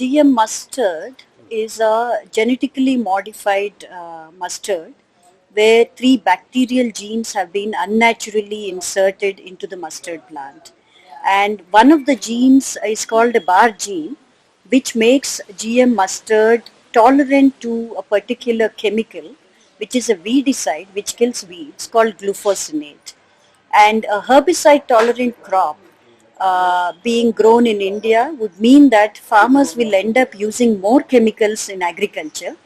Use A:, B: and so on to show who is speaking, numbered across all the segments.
A: GM mustard is a genetically modified mustard where three bacterial genes have been unnaturally inserted into the mustard plant. And one of the genes is called a bar gene, which makes GM mustard tolerant to a particular chemical, which is a weedicide which kills weeds called glufosinate. And a herbicide tolerant crop being grown in India would mean that farmers will end up using more chemicals in agriculture.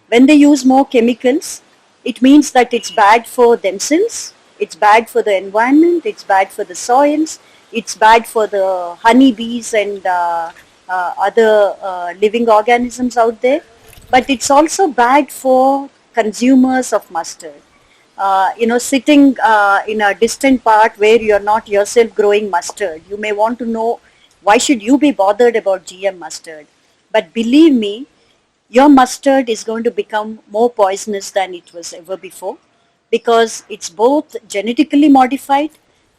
A: When they use more chemicals, it means that it's bad for themselves, it's bad for the environment, it's bad for the soils, it's bad for the honeybees and other living organisms out there, but it's also bad for consumers of mustard. Sitting in a distant part where you're not yourself growing mustard, you may want to know why should you be bothered about GM mustard. But believe me, your mustard is going to become more poisonous than it was ever before because it's both genetically modified.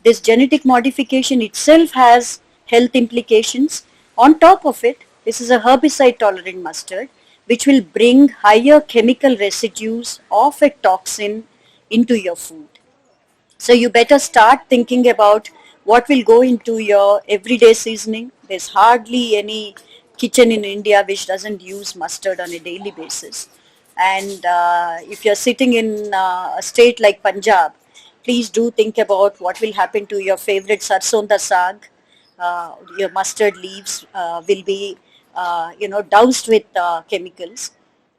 A: This genetic modification itself has health implications. On top of it, this is a herbicide tolerant mustard which will bring higher chemical residues of a toxin into your food. So you better start thinking about what will go into your everyday seasoning. There's hardly any kitchen in India which doesn't use mustard on a daily basis. And if you're sitting in a state like Punjab, please do think about what will happen to your favorite sarson da saag. Your mustard leaves will be, doused with chemicals.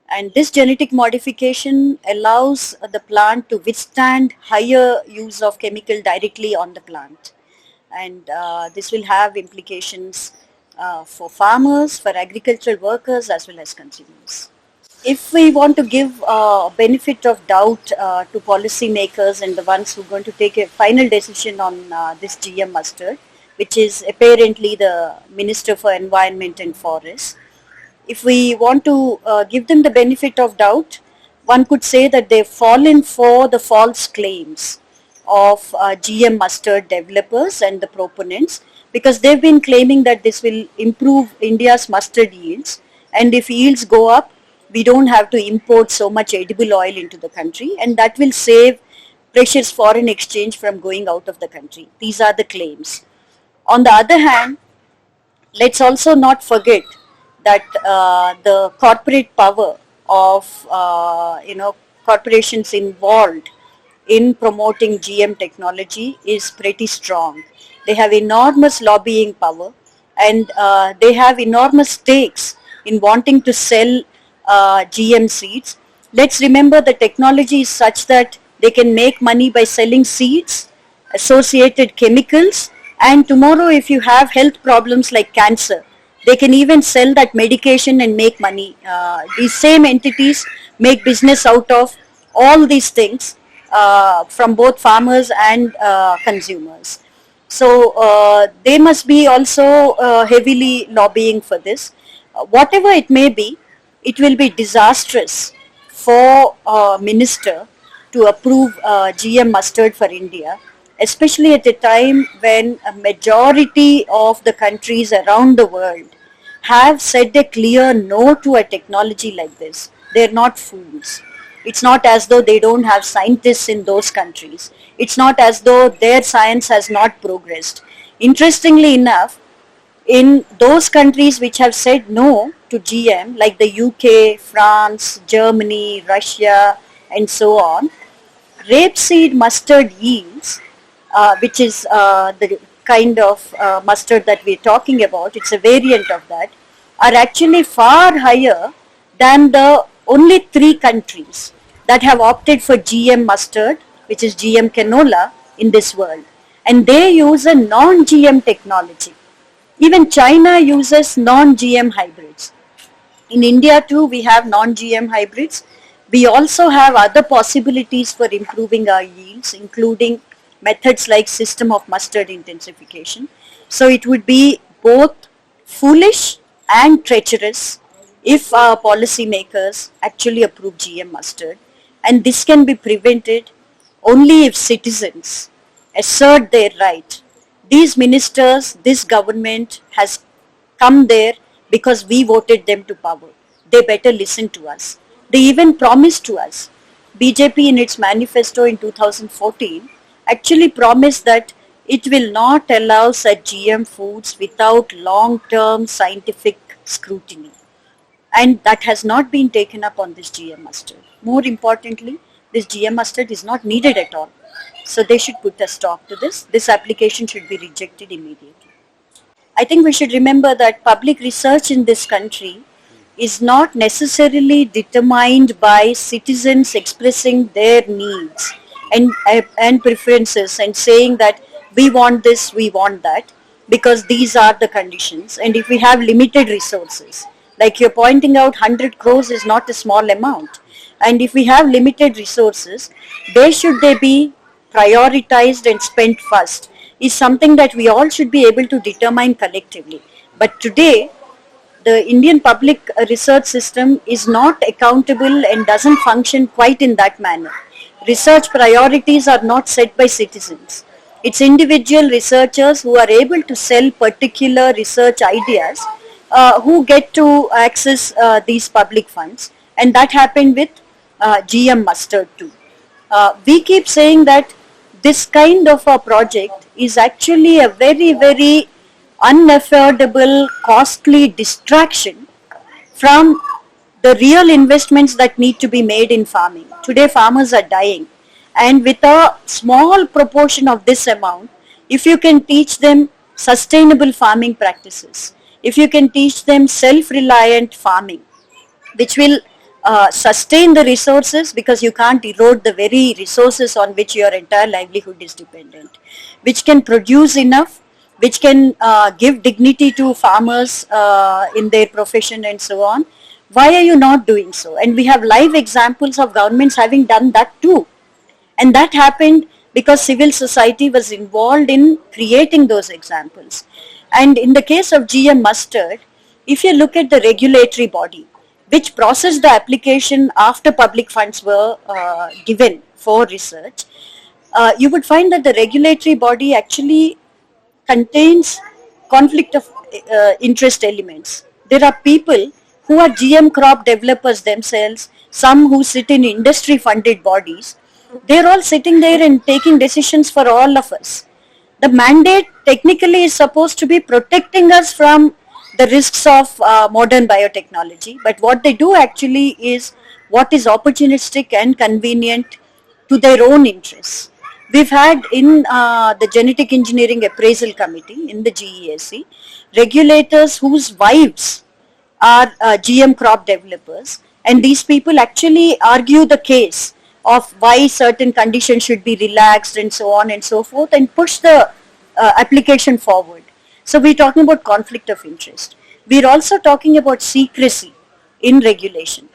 A: And this genetic modification allows the plant to withstand higher use of chemical directly on the plant. And this will have implications for farmers, for agricultural workers, as well as consumers. If we want to give benefit of doubt to policymakers and the ones who are going to take a final decision on this GM mustard, which is apparently the Minister for Environment and Forests, if we want to give them the benefit of doubt, one could say that they've fallen for the false claims of GM mustard developers and the proponents, because they've been claiming that this will improve India's mustard yields, and if yields go up, we don't have to import so much edible oil into the country, and that will save precious foreign exchange from going out of the country. These are the claims. On the other hand, let's also not forget that the corporate power of corporations involved in promoting GM technology is pretty strong. They have enormous lobbying power, and they have enormous stakes in wanting to sell GM seeds. Let's remember the technology is such that they can make money by selling seeds, associated chemicals, and tomorrow if you have health problems like cancer, they can even sell that medication and make money. These same entities make business out of all these things from both farmers and consumers. So they must be also heavily lobbying for this. Whatever it may be, it will be disastrous for a minister to approve GM mustard for India, especially at a time when a majority of the countries around the world have said a clear no to a technology like this. They're not fools. It's not as though they don't have scientists in those countries. It's not as though their science has not progressed. Interestingly enough, in those countries which have said no to GM, like the UK, France, Germany, Russia, and so on, rapeseed mustard yields, which is the kind of mustard that we're talking about, it's a variant of that, are actually far higher than the only 3 countries that have opted for GM mustard, which is GM canola, in this world. And they use a non-GM technology. Even China uses non-GM hybrids. In India too, we have non-GM hybrids. We also have other possibilities for improving our yields, including methods like system of mustard intensification. So it would be both foolish and treacherous if our policymakers actually approve GM mustard. And this can be prevented only if citizens assert their right. These ministers, this government has come there because we voted them to power. They better listen to us. They even promised to us. BJP in its manifesto in 2014 actually promised that it will not allow such GM foods without long-term scientific scrutiny. And that has not been taken up on this GM mustard. More importantly, this GM mustard is not needed at all. So they should put a stop to this. This application should be rejected immediately. I think we should remember that public research in this country is not necessarily determined by citizens expressing their needs and preferences and saying that we want this, we want that, because these are the conditions. And if we have limited resources, like you're pointing out, 100 crores is not a small amount. And if we have limited resources, where should they be prioritized and spent first is something that we all should be able to determine collectively. But today, the Indian public research system is not accountable and doesn't function quite in that manner. Research priorities are not set by citizens. It's individual researchers who are able to sell particular research ideas who get to access these public funds, and that happened with GM mustard too. We keep saying that this kind of a project is actually a very, very unaffordable, costly distraction from the real investments that need to be made in farming. Today farmers are dying, and with a small proportion of this amount, if you can teach them sustainable farming practices, if you can teach them self-reliant farming, which will sustain the resources, because you can't erode the very resources on which your entire livelihood is dependent, which can produce enough, which can give dignity to farmers in their profession and so on. Why are you not doing so? And we have live examples of governments having done that too. And that happened because civil society was involved in creating those examples. And in the case of GM mustard, if you look at the regulatory body, which processed the application after public funds were given for research, you would find that the regulatory body actually contains conflict of interest elements. There are people who are GM crop developers themselves, some who sit in industry funded bodies. They're all sitting there and taking decisions for all of us. The mandate technically is supposed to be protecting us from the risks of modern biotechnology, but what they do actually is what is opportunistic and convenient to their own interests. We've had in the Genetic Engineering Appraisal Committee in the GESC, regulators whose wives are GM crop developers, and these people actually argue the case of why certain conditions should be relaxed and so on and so forth, and push the application forward. So we're talking about conflict of interest. We're also talking about secrecy in regulation.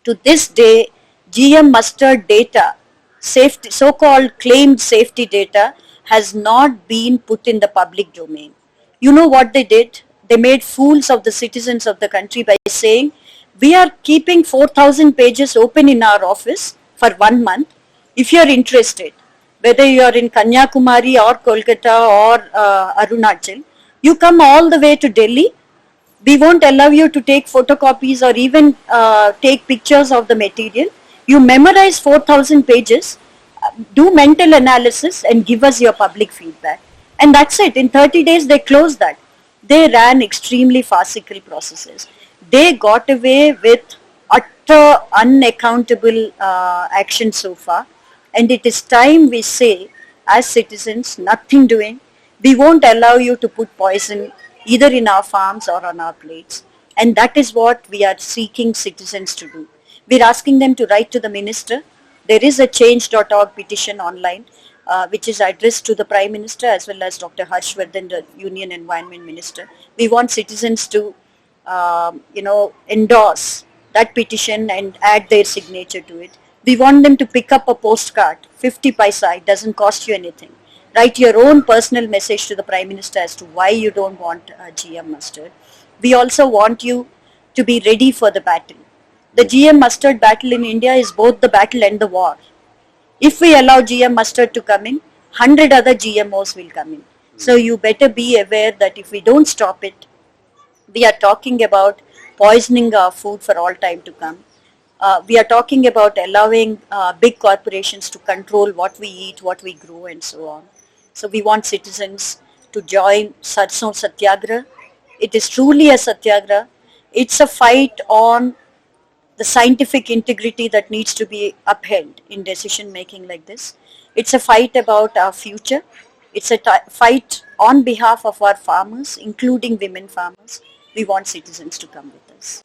A: To this day, GM mustard data, safety, so-called claimed safety data, has not been put in the public domain. You know what they did? They made fools of the citizens of the country by saying, we are keeping 4,000 pages open in our office for 1 month. If you are interested, whether you are in Kanyakumari or Kolkata or Arunachal, you come all the way to Delhi. We won't allow you to take photocopies or even take pictures of the material. You memorize 4,000 pages, do mental analysis and give us your public feedback. And that's it. In 30 days they closed that. They ran extremely farcical processes. They got away with utter unaccountable action so far. And it is time we say, as citizens, nothing doing. We won't allow you to put poison either in our farms or on our plates. And that is what we are seeking citizens to do. We're asking them to write to the minister. There is a change.org petition online, which is addressed to the Prime Minister as well as Dr. Harshvardhan, the Union Environment Minister. We want citizens to, endorse that petition and add their signature to it. We want them to pick up a postcard, 50 paisa, it doesn't cost you anything. Write your own personal message to the Prime Minister as to why you don't want GM mustard. We also want you to be ready for the battle. The GM mustard battle in India is both the battle and the war. If we allow GM mustard to come in, 100 other GMOs will come in. So you better be aware that if we don't stop it, We are talking about poisoning our food for all time to come. We are talking about allowing big corporations to control what we eat, what we grow, and so on. So we want citizens to join Sarson Satyagraha. It is truly a satyagraha. It's a fight on the scientific integrity that needs to be upheld in decision making like this. It's a fight about our future. It's a fight on behalf of our farmers, including women farmers. We want citizens to come with us.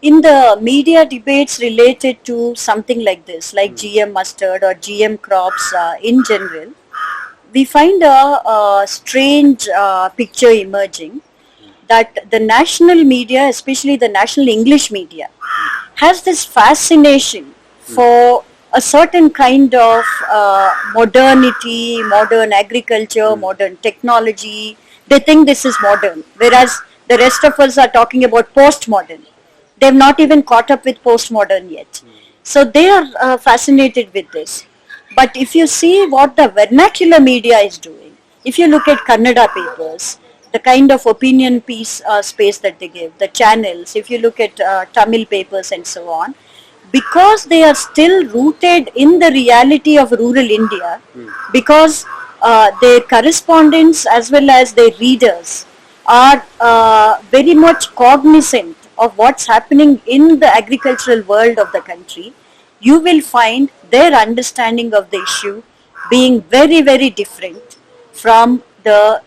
A: In the media debates related to something like this, like GM mustard or GM crops in general, we find a strange picture emerging that the national media, especially the national English media, has this fascination for a certain kind of modernity, modern agriculture, modern technology. They think this is modern, whereas the rest of us are talking about postmodern. They've not even caught up with postmodern yet. So they are fascinated with this. But if you see what the vernacular media is doing, if you look at Kannada papers, the kind of opinion piece space that they give, the channels, if you look at Tamil papers and so on, because they are still rooted in the reality of rural India, because their correspondents as well as their readers are very much cognizant of what's happening in the agricultural world of the country, you will find their understanding of the issue being very, very different from the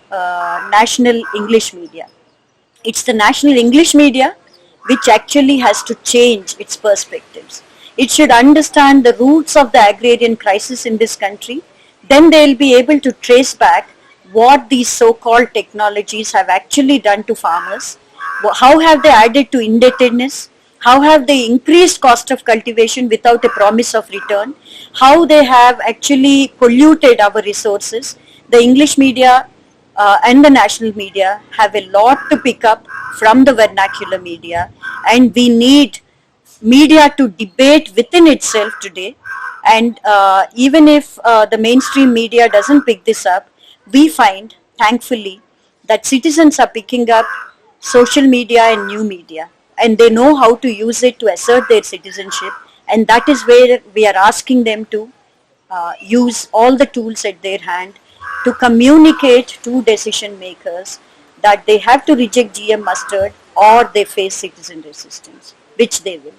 A: national English media. It's the national English media which actually has to change its perspectives. It should understand the roots of the agrarian crisis in this country. Then they will be able to trace back what these so-called technologies have actually done to farmers. How have they added to indebtedness? How have they increased cost of cultivation without a promise of return? How they have actually polluted our resources? The English media and the national media have a lot to pick up from the vernacular media, and we need media to debate within itself today. And even if the mainstream media doesn't pick this up, we find, thankfully, that citizens are picking up social media and new media, and they know how to use it to assert their citizenship, and that is where we are asking them to use all the tools at their hand to communicate to decision makers that they have to reject GM mustard or they face citizen resistance, which they will.